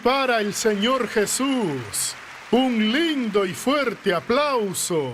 para el Señor Jesús. Un lindo y fuerte aplauso.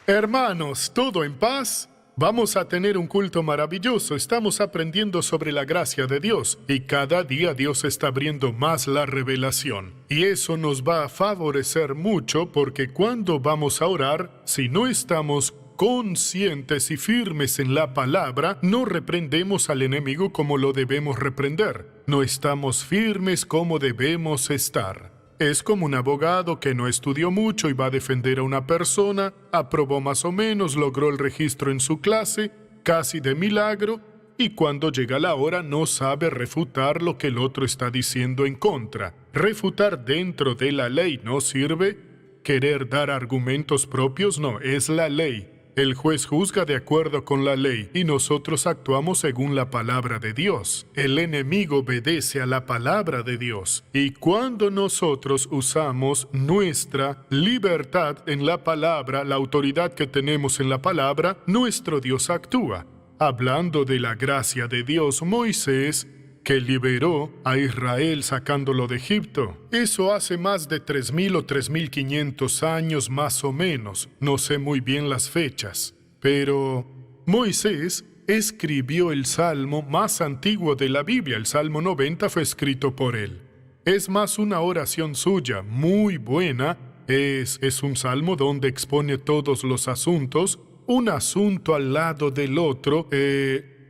Hermanos, ¿todo en paz? Vamos a tener un culto maravilloso. Estamos aprendiendo sobre la gracia de Dios y cada día Dios está abriendo más la revelación. Y eso nos va a favorecer mucho porque cuando vamos a orar, si no estamos conscientes y firmes en la palabra, no reprendemos al enemigo como lo debemos reprender. No estamos firmes como debemos estar. Es como un abogado que no estudió mucho y va a defender a una persona, aprobó más o menos, logró el registro en su clase, casi de milagro, y cuando llega la hora no sabe refutar lo que el otro está diciendo en contra. Refutar dentro de la ley no sirve. Querer dar argumentos propios no, es la ley. El juez juzga de acuerdo con la ley y nosotros actuamos según la palabra de Dios. El enemigo obedece a la palabra de Dios. Y cuando nosotros usamos nuestra libertad en la palabra, la autoridad que tenemos en la palabra, nuestro Dios actúa. Hablando de la gracia de Dios, Moisés, que liberó a Israel sacándolo de Egipto. Eso hace más de 3.000 o 3.500 años más o menos. No sé muy bien las fechas. Pero Moisés escribió el salmo más antiguo de la Biblia. El Salmo 90 fue escrito por él. Es más una oración suya, muy buena. Es un salmo donde expone todos los asuntos, un asunto al lado del otro,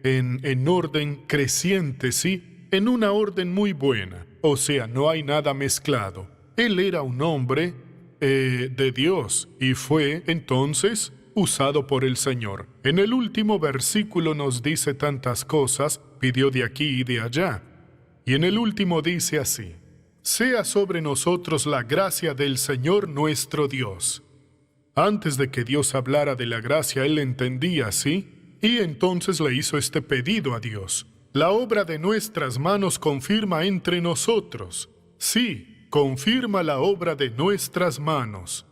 en orden creciente, ¿sí? En una orden muy buena. O sea, no hay nada mezclado. Él era un hombre de Dios y fue entonces usado por el Señor. En el último versículo nos dice tantas cosas, pidió de aquí y de allá. Y en el último dice así: sea sobre nosotros la gracia del Señor nuestro Dios. Antes de que Dios hablara de la gracia, él entendía así. Y entonces le hizo este pedido a Dios. La obra de nuestras manos confirma entre nosotros. Sí, confirma la obra de nuestras manos.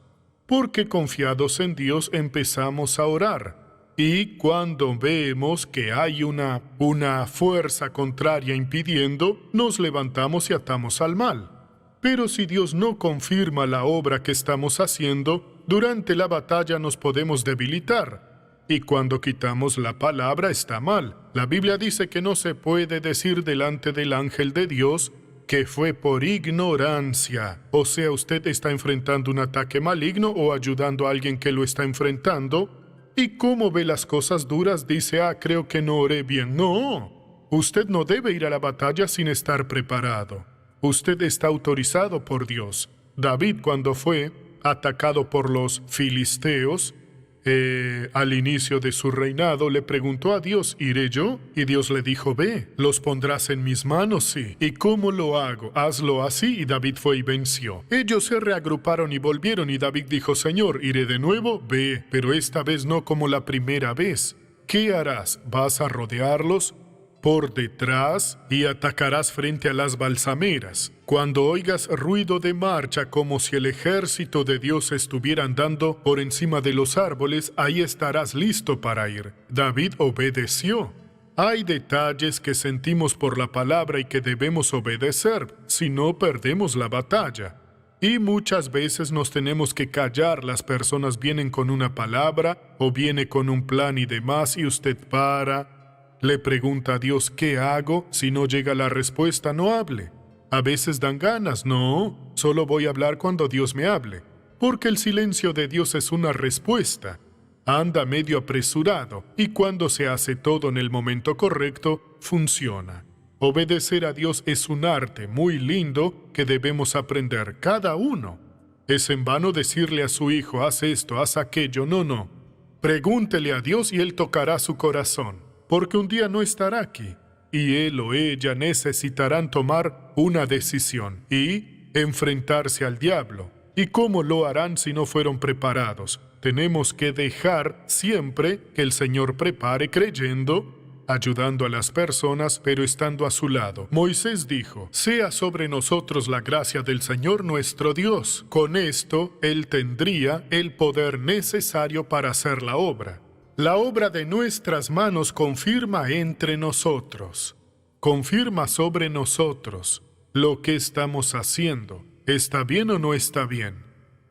Porque confiados en Dios empezamos a orar. Y cuando vemos que hay una fuerza contraria impidiendo, nos levantamos y atamos al mal. Pero si Dios no confirma la obra que estamos haciendo, durante la batalla nos podemos debilitar. Y cuando quitamos la palabra está mal. La Biblia dice que no se puede decir delante del ángel de Dios que fue por ignorancia. O sea, usted está enfrentando un ataque maligno o ayudando a alguien que lo está enfrentando. Y como ve las cosas duras, dice, creo que no oré bien. No, usted no debe ir a la batalla sin estar preparado. Usted está autorizado por Dios. David, cuando fue atacado por los filisteos, al inicio de su reinado, le preguntó a Dios, ¿iré yo? Y Dios le dijo, ve, los pondrás en mis manos, sí. ¿Y cómo lo hago? Hazlo así. Y David fue y venció. Ellos se reagruparon y volvieron, y David dijo, Señor, ¿iré de nuevo? Ve, pero esta vez no como la primera vez. ¿Qué harás? ¿Vas a rodearlos por detrás y atacarás frente a las balsameras? Cuando oigas ruido de marcha como si el ejército de Dios estuviera andando por encima de los árboles, ahí estarás listo para ir. David obedeció. Hay detalles que sentimos por la palabra y que debemos obedecer, si no perdemos la batalla. Y muchas veces nos tenemos que callar. Las personas vienen con una palabra o viene con un plan y demás y usted para. Le pregunta a Dios, ¿qué hago? Si no llega la respuesta, no hable. A veces dan ganas, no, solo voy a hablar cuando Dios me hable. Porque el silencio de Dios es una respuesta. Anda medio apresurado y cuando se hace todo en el momento correcto, funciona. Obedecer a Dios es un arte muy lindo que debemos aprender cada uno. Es en vano decirle a su hijo, haz esto, haz aquello, no. Pregúntele a Dios y Él tocará su corazón. Porque un día no estará aquí, y él o ella necesitarán tomar una decisión y enfrentarse al diablo. ¿Y cómo lo harán si no fueron preparados? Tenemos que dejar siempre que el Señor prepare creyendo, ayudando a las personas, pero estando a su lado. Moisés dijo, sea sobre nosotros la gracia del Señor nuestro Dios. Con esto, él tendría el poder necesario para hacer la obra. La obra de nuestras manos confirma entre nosotros, confirma sobre nosotros. lo que estamos haciendo. ¿Está bien o no está bien?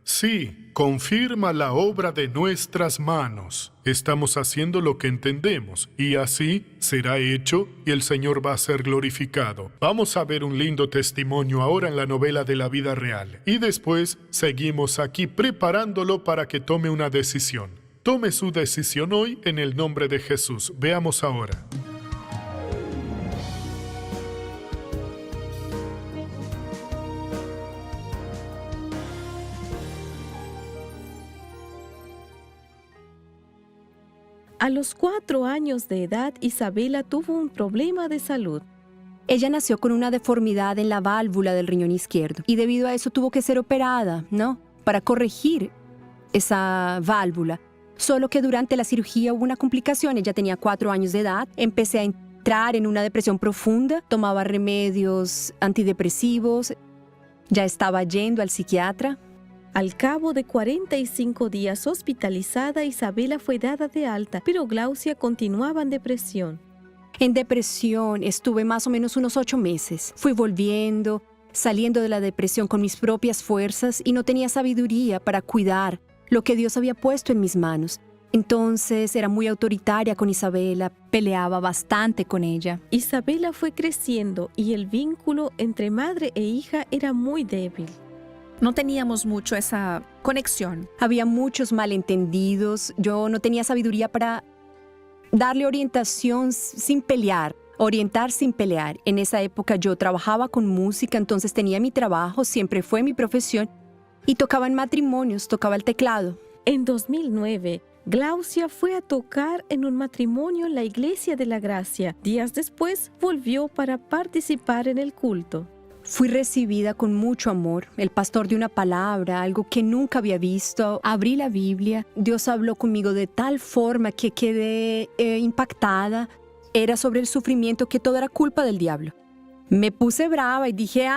Sí, confirma la obra de nuestras manos. Estamos haciendo lo que entendemos, y así será hecho y el Señor va a ser glorificado. Vamos a ver un lindo testimonio ahora en la novela de la vida real, y después seguimos aquí preparándolo para que tome una decisión. Tome su decisión hoy en el nombre de Jesús. Veamos ahora. A los 4 años de edad, Isabela tuvo un problema de salud. Ella nació con una deformidad en la válvula del riñón izquierdo y debido a eso tuvo que ser operada, ¿no? Para corregir esa válvula. Solo que durante la cirugía hubo una complicación. Ella tenía 4 años de edad. Empecé a entrar en una depresión profunda. Tomaba remedios antidepresivos. Ya estaba yendo al psiquiatra. Al cabo de 45 días hospitalizada, Isabela fue dada de alta, pero Glaucia continuaba en depresión. En depresión estuve más o menos unos 8 meses. Fui volviendo, saliendo de la depresión con mis propias fuerzas y no tenía sabiduría para cuidar lo que Dios había puesto en mis manos. Entonces era muy autoritaria con Isabela, peleaba bastante con ella. Isabela fue creciendo y el vínculo entre madre e hija era muy débil. No teníamos mucho esa conexión. Había muchos malentendidos. Yo no tenía sabiduría para darle orientación sin pelear, orientar sin pelear. En esa época yo trabajaba con música, entonces tenía mi trabajo, siempre fue mi profesión, y tocaba en matrimonios, tocaba el teclado. En 2009, Glaucia fue a tocar en un matrimonio en la Iglesia de la Gracia. Días después, volvió para participar en el culto. Fui recibida con mucho amor. El pastor dio una palabra, algo que nunca había visto. Abrí la Biblia. Dios habló conmigo de tal forma que quedé impactada. Era sobre el sufrimiento, que todo era culpa del diablo. Me puse brava y dije,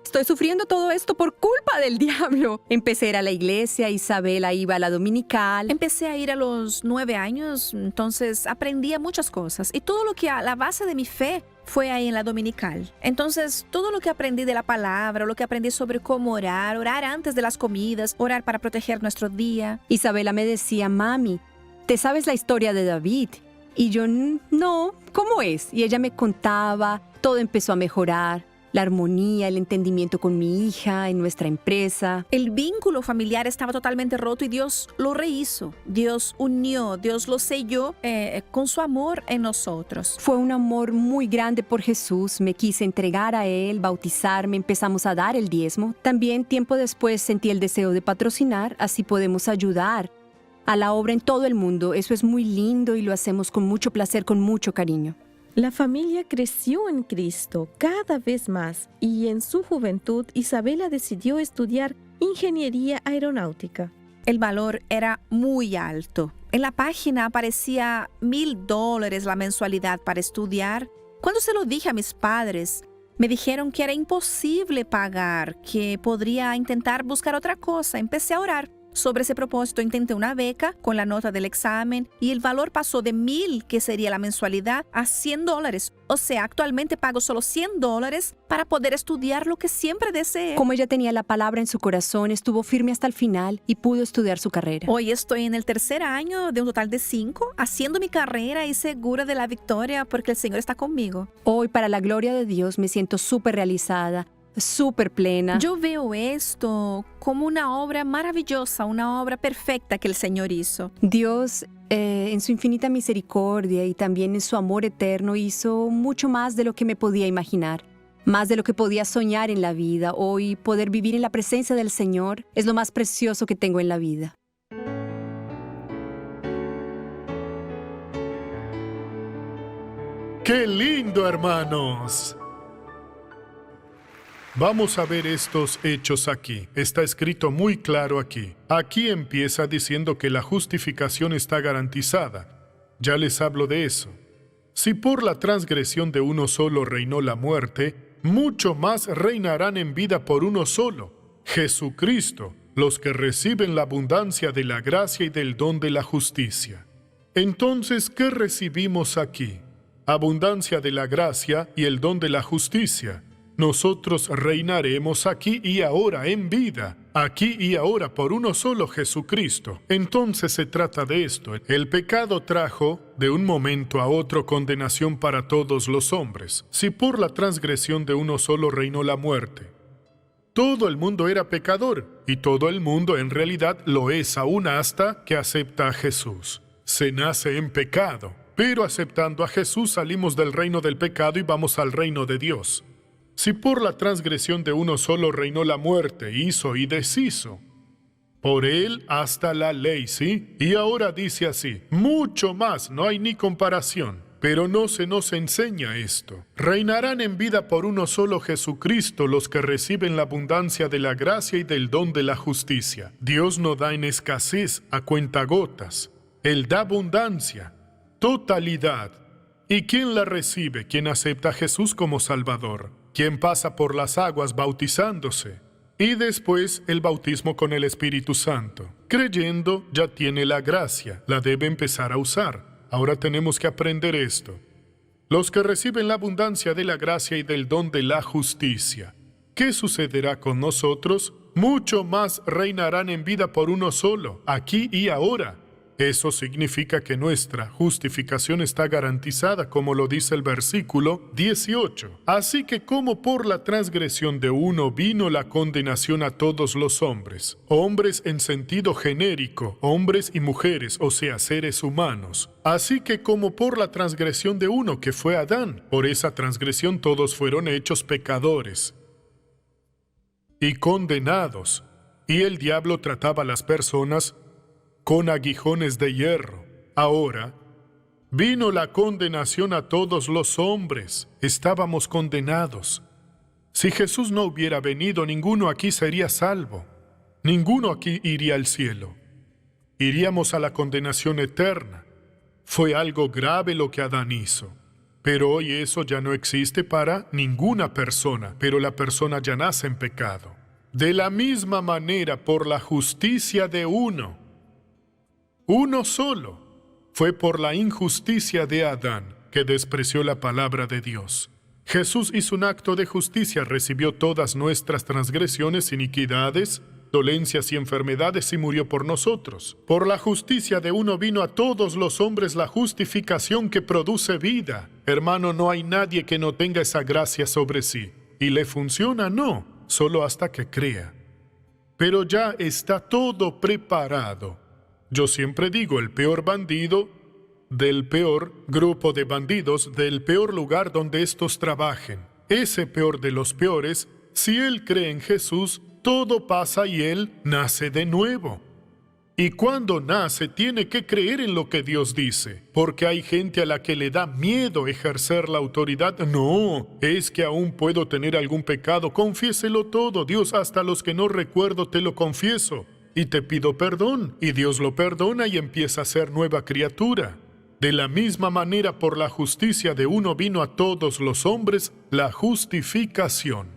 estoy sufriendo todo esto por culpa del diablo. Empecé a ir a la iglesia, Isabela iba a la dominical. Empecé a ir a los 9 años, entonces aprendía muchas cosas. Y todo lo que a la base de mi fe fue ahí en la dominical. Entonces, todo lo que aprendí de la palabra, lo que aprendí sobre cómo orar antes de las comidas, orar para proteger nuestro día. Isabela me decía, mami, ¿te sabes la historia de David? Y yo, no, ¿cómo es? Y ella me contaba, todo empezó a mejorar. La armonía, el entendimiento con mi hija, en nuestra empresa. El vínculo familiar estaba totalmente roto y Dios lo rehizo. Dios unió, Dios lo selló con su amor en nosotros. Fue un amor muy grande por Jesús. Me quise entregar a Él, bautizarme, empezamos a dar el diezmo. También tiempo después sentí el deseo de patrocinar, así podemos ayudar a la obra en todo el mundo. Eso es muy lindo y lo hacemos con mucho placer, con mucho cariño. La familia creció en Cristo cada vez más y en su juventud Isabela decidió estudiar ingeniería aeronáutica. El valor era muy alto. En la página aparecía $1,000 la mensualidad para estudiar. Cuando se lo dije a mis padres, me dijeron que era imposible pagar, que podría intentar buscar otra cosa. Empecé a orar. Sobre ese propósito intenté una beca con la nota del examen y el valor pasó de $1,000, que sería la mensualidad, a $100. O sea, actualmente pago solo $100 para poder estudiar lo que siempre deseé. Como ella tenía la palabra en su corazón, estuvo firme hasta el final y pudo estudiar su carrera. Hoy estoy en el 3er año de un total de 5, haciendo mi carrera y segura de la victoria porque el Señor está conmigo. Hoy, para la gloria de Dios, me siento súper realizada, súper plena. Yo veo esto como una obra maravillosa, una obra perfecta que el Señor hizo. Dios, en su infinita misericordia y también en su amor eterno, hizo mucho más de lo que me podía imaginar, más de lo que podía soñar en la vida. Hoy, poder vivir en la presencia del Señor es lo más precioso que tengo en la vida. ¡Qué lindo, hermanos! Vamos a ver estos hechos aquí. Está escrito muy claro aquí. Aquí empieza diciendo que la justificación está garantizada. Ya les hablo de eso. Si por la transgresión de uno solo reinó la muerte, mucho más reinarán en vida por uno solo, Jesucristo, los que reciben la abundancia de la gracia y del don de la justicia. Entonces, ¿qué recibimos aquí? Abundancia de la gracia y el don de la justicia. nosotros reinaremos aquí y ahora en vida, aquí y ahora por uno solo Jesucristo. Entonces se trata de esto. El pecado trajo de un momento a otro condenación para todos los hombres. Si por la transgresión de uno solo reinó la muerte, todo el mundo era pecador, y todo el mundo en realidad lo es aún hasta que acepta a Jesús. Se nace en pecado, pero aceptando a Jesús salimos del reino del pecado y vamos al reino de Dios. Si por la transgresión de uno solo reinó la muerte, hizo y deshizo, por él hasta la ley, ¿sí? Y ahora dice así, mucho más, no hay ni comparación. Pero no se nos enseña esto. Reinarán en vida por uno solo Jesucristo los que reciben la abundancia de la gracia y del don de la justicia. Dios no da en escasez a cuentagotas. Él da abundancia, totalidad. ¿Y quién la recibe? Quien acepta a Jesús como Salvador. Quien pasa por las aguas bautizándose. Y después el bautismo con el Espíritu Santo. Creyendo ya tiene la gracia, la debe empezar a usar. Ahora tenemos que aprender esto. Los que reciben la abundancia de la gracia y del don de la justicia. ¿Qué sucederá con nosotros? Mucho más reinarán en vida por uno solo, aquí y ahora. Eso significa que nuestra justificación está garantizada, como lo dice el versículo 18. Así que como por la transgresión de uno vino la condenación a todos los hombres, hombres en sentido genérico, hombres y mujeres, o sea, seres humanos. Así que como por la transgresión de uno, que fue Adán, por esa transgresión todos fueron hechos pecadores y condenados, y el diablo trataba a las personas con aguijones de hierro. Ahora, vino la condenación a todos los hombres. Estábamos condenados. Si Jesús no hubiera venido, ninguno aquí sería salvo. Ninguno aquí iría al cielo. Iríamos a la condenación eterna. Fue algo grave lo que Adán hizo. Pero hoy eso ya no existe para ninguna persona, pero la persona ya nace en pecado. De la misma manera, por la justicia de uno solo, fue por la injusticia de Adán, que despreció la palabra de Dios. Jesús hizo un acto de justicia, recibió todas nuestras transgresiones, iniquidades, dolencias y enfermedades y murió por nosotros. Por la justicia de uno vino a todos los hombres la justificación que produce vida. Hermano, no hay nadie que no tenga esa gracia sobre sí. ¿Y le funciona? No, solo hasta que crea. Pero ya está todo preparado. Yo siempre digo, el peor bandido del peor grupo de bandidos, del peor lugar donde estos trabajen. Ese peor de los peores, si él cree en Jesús, todo pasa y él nace de nuevo. Y cuando nace, tiene que creer en lo que Dios dice, porque hay gente a la que le da miedo ejercer la autoridad. No, es que aún puedo tener algún pecado, confiéselo todo. Dios, hasta los que no recuerdo te lo confieso. Y te pido perdón, y Dios lo perdona y empieza a ser nueva criatura. De la misma manera, por la justicia de uno vino a todos los hombres la justificación.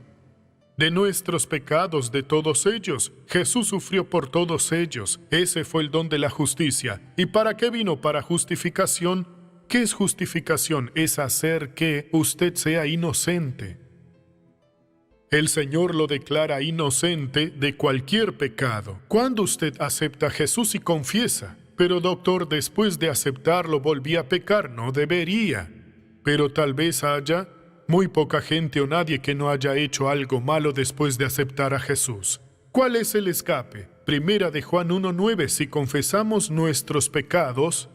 De nuestros pecados, de todos ellos, Jesús sufrió por todos ellos. Ese fue el don de la justicia. ¿Y para qué vino? Para justificación. ¿Qué es justificación? Es hacer que usted sea inocente. El Señor lo declara inocente de cualquier pecado. Cuando usted acepta a Jesús y confiesa, pero doctor, después de aceptarlo volví a pecar, no debería. Pero tal vez haya muy poca gente o nadie que no haya hecho algo malo después de aceptar a Jesús. ¿Cuál es el escape? Primera de Juan 1:9, si confesamos nuestros pecados,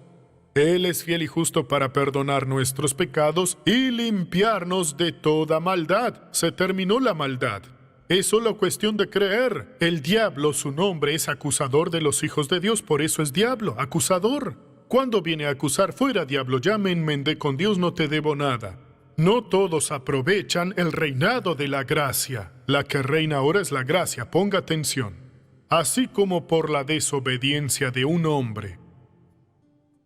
Él es fiel y justo para perdonar nuestros pecados y limpiarnos de toda maldad. Se terminó la maldad. Es solo cuestión de creer. El diablo, su nombre, es acusador de los hijos de Dios, por eso es diablo, acusador. ¿Cuándo viene a acusar? Fuera, diablo, ya me enmendé con Dios, no te debo nada. No todos aprovechan el reinado de la gracia. La que reina ahora es la gracia, ponga atención. Así como por la desobediencia de un hombre,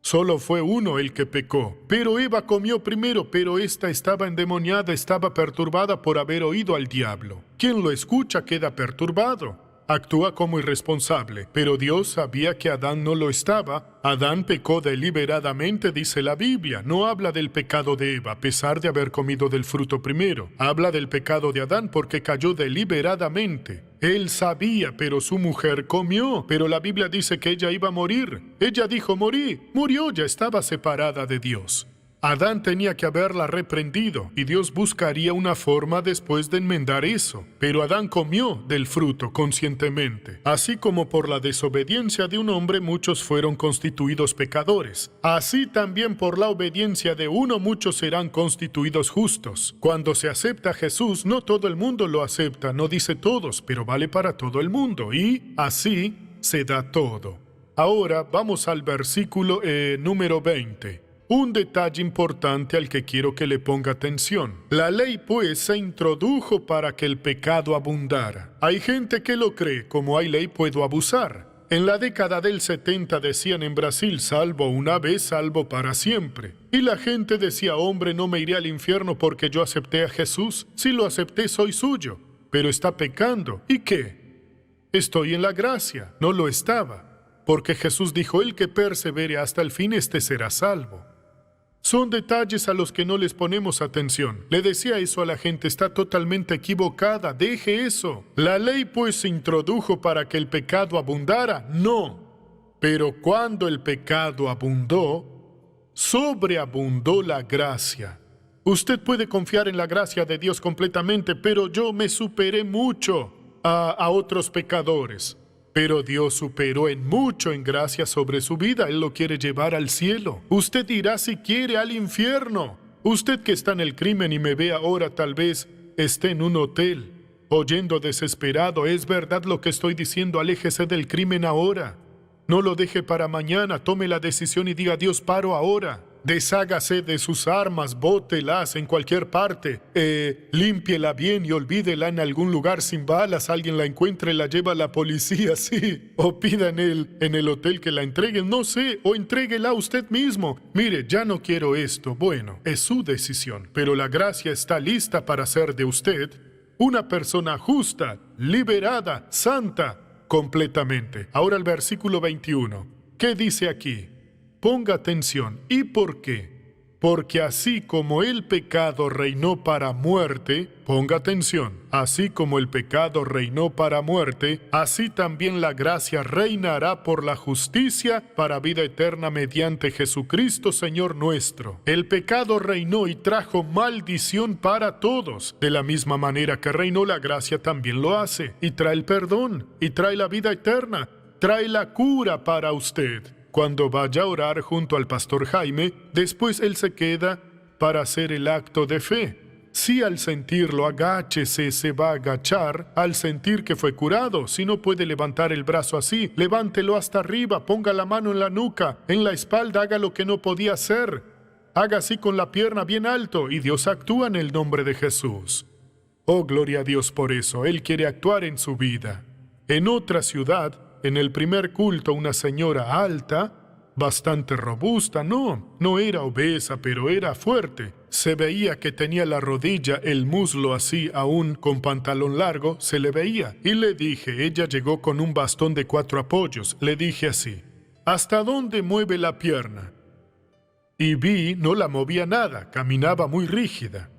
solo fue uno el que pecó. Pero Eva comió primero, pero ésta estaba endemoniada, estaba perturbada por haber oído al diablo. Quien lo escucha queda perturbado. actúa como irresponsable, pero Dios sabía que Adán no lo estaba. Adán pecó deliberadamente, dice la Biblia. No habla del pecado de Eva, a pesar de haber comido del fruto primero. Habla del pecado de Adán porque cayó deliberadamente. Él sabía, pero su mujer comió. Pero la Biblia dice que ella iba a morir. Ella dijo, morí. Murió, ya estaba separada de Dios. Adán tenía que haberla reprendido y Dios buscaría una forma después de enmendar eso. Pero Adán comió del fruto conscientemente. Así como por la desobediencia de un hombre muchos fueron constituidos pecadores, así también por la obediencia de uno muchos serán constituidos justos. Cuando se acepta a Jesús, no todo el mundo lo acepta, no dice todos, pero vale para todo el mundo. Y así se da todo. Ahora vamos al versículo número 20. Un detalle importante al que quiero que le ponga atención. La ley, pues, se introdujo para que el pecado abundara. Hay gente que lo cree, como hay ley puedo abusar. En la década del 70 decían en Brasil, salvo una vez, salvo para siempre. Y la gente decía, hombre, no me iré al infierno porque yo acepté a Jesús. Si lo acepté, soy suyo. Pero está pecando. ¿Y qué? Estoy en la gracia. No lo estaba. Porque Jesús dijo, el que persevere hasta el fin, este será salvo. Son detalles a los que no les ponemos atención. Le decía eso a la gente, está totalmente equivocada, deje eso. La ley pues se introdujo para que el pecado abundara, no. Pero cuando el pecado abundó, sobreabundó la gracia. Usted puede confiar en la gracia de Dios completamente, pero yo me superé mucho a otros pecadores. Pero Dios superó en mucho en gracia sobre su vida. Él lo quiere llevar al cielo. Usted irá si quiere al infierno. Usted que está en el crimen y me ve ahora, tal vez esté en un hotel, oyendo desesperado. Es verdad lo que estoy diciendo, aléjese del crimen ahora. No lo deje para mañana, tome la decisión y diga, Dios, paro ahora. Deshágase de sus armas, bótelas en cualquier parte, límpiela bien y olvídela en algún lugar sin balas. Alguien la encuentre, la lleva a la policía, sí. O pida en el hotel que la entreguen, no sé, o entréguela usted mismo. Mire, ya no quiero esto. Bueno, es su decisión, pero la gracia está lista para hacer de usted una persona justa, liberada, santa, completamente. Ahora el versículo 21. ¿Qué dice aquí? Ponga atención. ¿Y por qué? Porque así como el pecado reinó para muerte, ponga atención, así como el pecado reinó para muerte, así también la gracia reinará por la justicia para vida eterna mediante Jesucristo Señor nuestro. El pecado reinó y trajo maldición para todos. De la misma manera que reinó, la gracia también lo hace, y trae el perdón, y trae la vida eterna, trae la cura para usted. Cuando vaya a orar junto al pastor Jaime, después él se queda para hacer el acto de fe. Si al sentirlo agáchese, se va a agachar al sentir que fue curado. Si no puede levantar el brazo así, levántelo hasta arriba, ponga la mano en la nuca, en la espalda, haga lo que no podía hacer. Haga así con la pierna bien alto y Dios actúa en el nombre de Jesús. Oh, gloria a Dios por eso. Él quiere actuar en su vida. En otra ciudad, en el primer culto, una señora alta, bastante robusta, no era obesa, pero era fuerte. Se veía que tenía la rodilla, el muslo así, aún con pantalón largo, se le veía. Y le dije, ella llegó con un bastón de 4 apoyos. Le dije así, ¿hasta dónde mueve la pierna? Y vi, no la movía nada, caminaba muy rígida.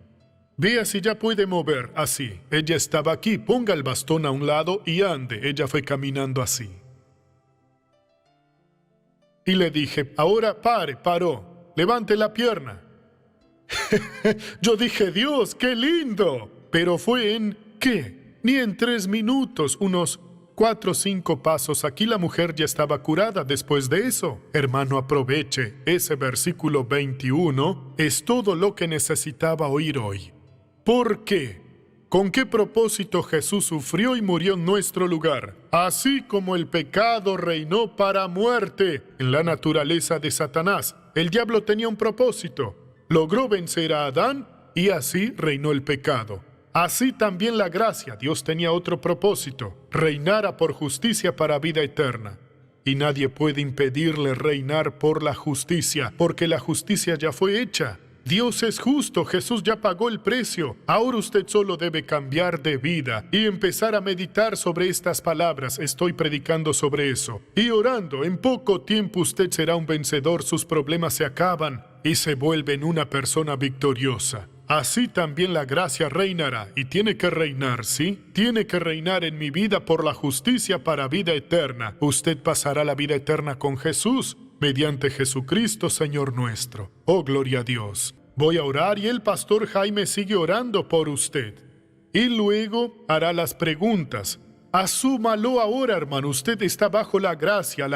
Vea si ya puede mover así. Ella estaba aquí, ponga el bastón a un lado y ande. Ella fue caminando así. Y le dije, ahora paró, levante la pierna. Yo dije, Dios, qué lindo. Pero fue en, ¿qué? Ni en 3 minutos, unos 4 o 5 pasos. Aquí la mujer ya estaba curada después de eso. Hermano, aproveche. Ese versículo 21 es todo lo que necesitaba oír hoy. ¿Por qué? ¿Con qué propósito Jesús sufrió y murió en nuestro lugar? Así como el pecado reinó para muerte en la naturaleza de Satanás. El diablo tenía un propósito. Logró vencer a Adán y así reinó el pecado. Así también la gracia. Dios tenía otro propósito. Reinara por justicia para vida eterna. Y nadie puede impedirle reinar por la justicia, porque la justicia ya fue hecha. Dios es justo, Jesús ya pagó el precio. Ahora usted solo debe cambiar de vida y empezar a meditar sobre estas palabras. Estoy predicando sobre eso. Y orando, en poco tiempo usted será un vencedor, sus problemas se acaban y se vuelve en una persona victoriosa. Así también la gracia reinará, y tiene que reinar, ¿sí? Tiene que reinar en mi vida por la justicia para vida eterna. Usted pasará la vida eterna con Jesús, mediante Jesucristo, Señor nuestro. Oh, gloria a Dios. Voy a orar y el pastor Jaime sigue orando por usted. Y luego hará las preguntas. Asúmalo ahora, hermano. Usted está bajo la gracia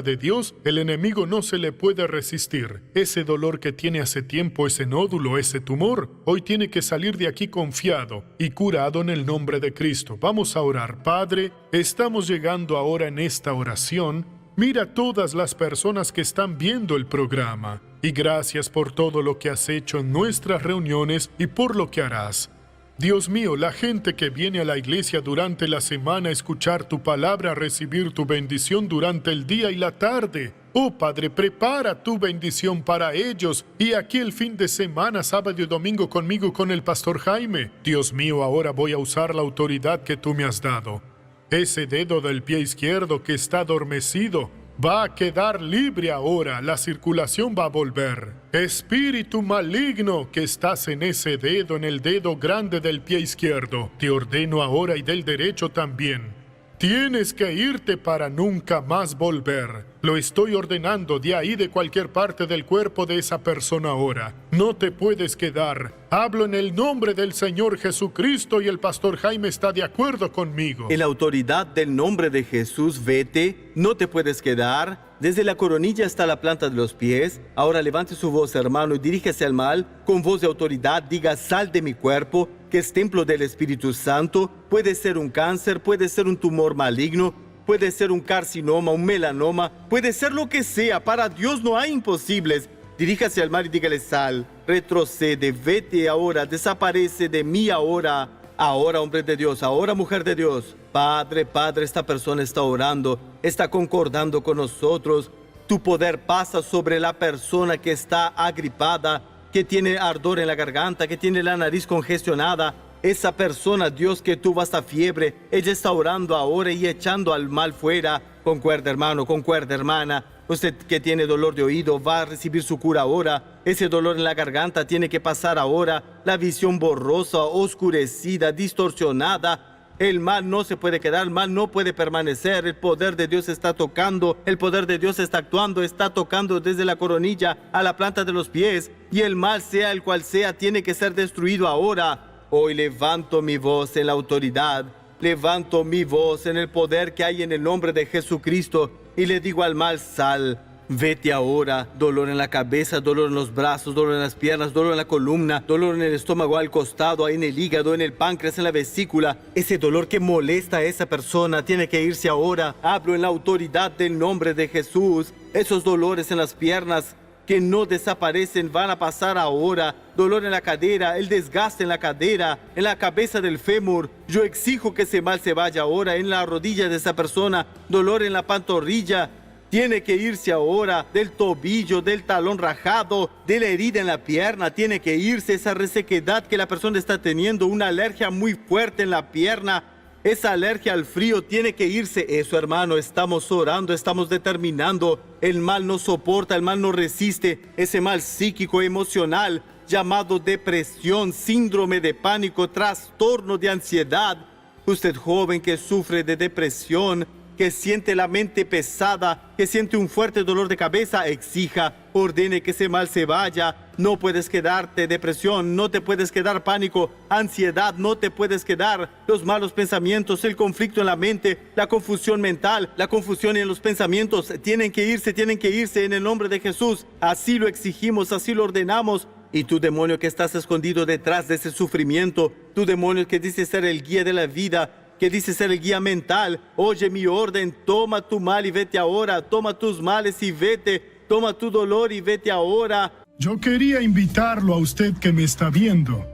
de Dios. El enemigo no se le puede resistir. Ese dolor que tiene hace tiempo, ese nódulo, ese tumor, hoy tiene que salir de aquí confiado y curado en el nombre de Cristo. Vamos a orar. Padre, estamos llegando ahora en esta oración. Mira todas las personas que están viendo el programa. Y gracias por todo lo que has hecho en nuestras reuniones y por lo que harás. Dios mío, la gente que viene a la iglesia durante la semana a escuchar tu palabra, a recibir tu bendición durante el día y la tarde. Oh Padre, prepara tu bendición para ellos. Y aquí el fin de semana, sábado y domingo conmigo, con el pastor Jaime. Dios mío, ahora voy a usar la autoridad que tú me has dado. Ese dedo del pie izquierdo que está adormecido va a quedar libre ahora, la circulación va a volver. Espíritu maligno que estás en ese dedo, en el dedo grande del pie izquierdo, te ordeno ahora y del derecho también. Tienes que irte para nunca más volver. Lo estoy ordenando de ahí, de cualquier parte del cuerpo de esa persona ahora. No te puedes quedar. Hablo en el nombre del Señor Jesucristo y el pastor Jaime está de acuerdo conmigo. En la autoridad del nombre de Jesús, vete, no te puedes quedar. Desde la coronilla hasta la planta de los pies. Ahora levante su voz, hermano, y diríjase al mal. Con voz de autoridad, diga, sal de mi cuerpo, que es templo del Espíritu Santo. Puede ser un cáncer, puede ser un tumor maligno, puede ser un carcinoma, un melanoma, puede ser lo que sea. Para Dios no hay imposibles. Diríjase al mal y dígale, sal, retrocede, vete ahora, desaparece de mí ahora. Ahora, hombre de Dios, ahora, mujer de Dios. Padre, esta persona está orando, está concordando con nosotros. Tu poder pasa sobre la persona que está agripada, que tiene ardor en la garganta, que tiene la nariz congestionada. Esa persona, Dios, que tuvo hasta fiebre, ella está orando ahora y echando al mal fuera. Concuerda, hermano, concuerda, hermana. Usted que tiene dolor de oído va a recibir su cura ahora. Ese dolor en la garganta tiene que pasar ahora. La visión borrosa, oscurecida, distorsionada. El mal no se puede quedar, el mal no puede permanecer. El poder de Dios está tocando, el poder de Dios está actuando, está tocando desde la coronilla a la planta de los pies. Y el mal, sea el cual sea, tiene que ser destruido ahora. Hoy levanto mi voz en la autoridad. Levanto mi voz en el poder que hay en el nombre de Jesucristo y le digo al mal, sal, vete ahora. Dolor en la cabeza, dolor en los brazos, dolor en las piernas, dolor en la columna, dolor en el estómago, al costado, en el hígado, en el páncreas, en la vesícula. Ese dolor que molesta a esa persona tiene que irse ahora. Hablo en la autoridad del nombre de Jesús. Esos dolores en las piernas que no desaparecen van a pasar ahora. Dolor en la cadera, el desgaste en la cadera, en la cabeza del fémur. Yo exijo que ese mal se vaya ahora. En la rodilla de esa persona, dolor en la pantorrilla, tiene que irse ahora. Del tobillo, del talón rajado, de la herida en la pierna, tiene que irse. Esa resequedad que la persona está teniendo, una alergia muy fuerte en la pierna, esa alergia al frío tiene que irse. Eso, hermano, estamos orando, estamos determinando. El mal no soporta, el mal no resiste. Ese mal psíquico, emocional, llamado depresión, síndrome de pánico, trastorno de ansiedad. Usted joven que sufre de depresión, que siente la mente pesada, que siente un fuerte dolor de cabeza, exija, ordene que ese mal se vaya. No puedes quedarte depresión, no te puedes quedar pánico, ansiedad, no te puedes quedar los malos pensamientos, el conflicto en la mente, la confusión mental, la confusión en los pensamientos, tienen que irse en el nombre de Jesús. Así lo exigimos, así lo ordenamos. Y tú, demonio que estás escondido detrás de ese sufrimiento, tú, demonio que dices ser el guía de la vida, que dice ser el guía mental, oye mi orden, toma tu mal y vete ahora, toma tus males y vete, toma tu dolor y vete ahora. Yo quería invitarlo a usted que me está viendo,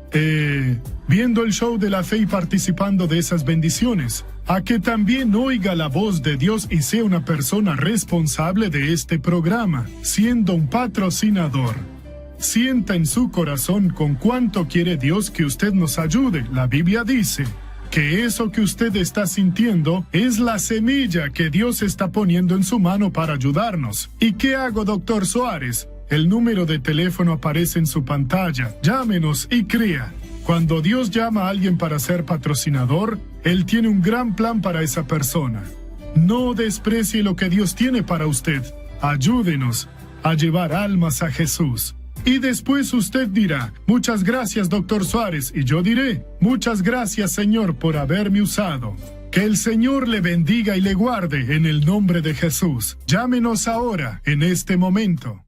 viendo el show de la fe y participando de esas bendiciones, a que también oiga la voz de Dios y sea una persona responsable de este programa, siendo un patrocinador. Sienta en su corazón con cuánto quiere Dios que usted nos ayude. La Biblia dice que eso que usted está sintiendo es la semilla que Dios está poniendo en su mano para ayudarnos. ¿Y qué hago, doctor Suárez? El número de teléfono aparece en su pantalla. Llámenos y crea. Cuando Dios llama a alguien para ser patrocinador, Él tiene un gran plan para esa persona. No desprecie lo que Dios tiene para usted. Ayúdenos a llevar almas a Jesús. Y después usted dirá, muchas gracias, doctor Suárez, y yo diré, muchas gracias, Señor, por haberme usado. Que el Señor le bendiga y le guarde en el nombre de Jesús. Llámenos ahora, en este momento.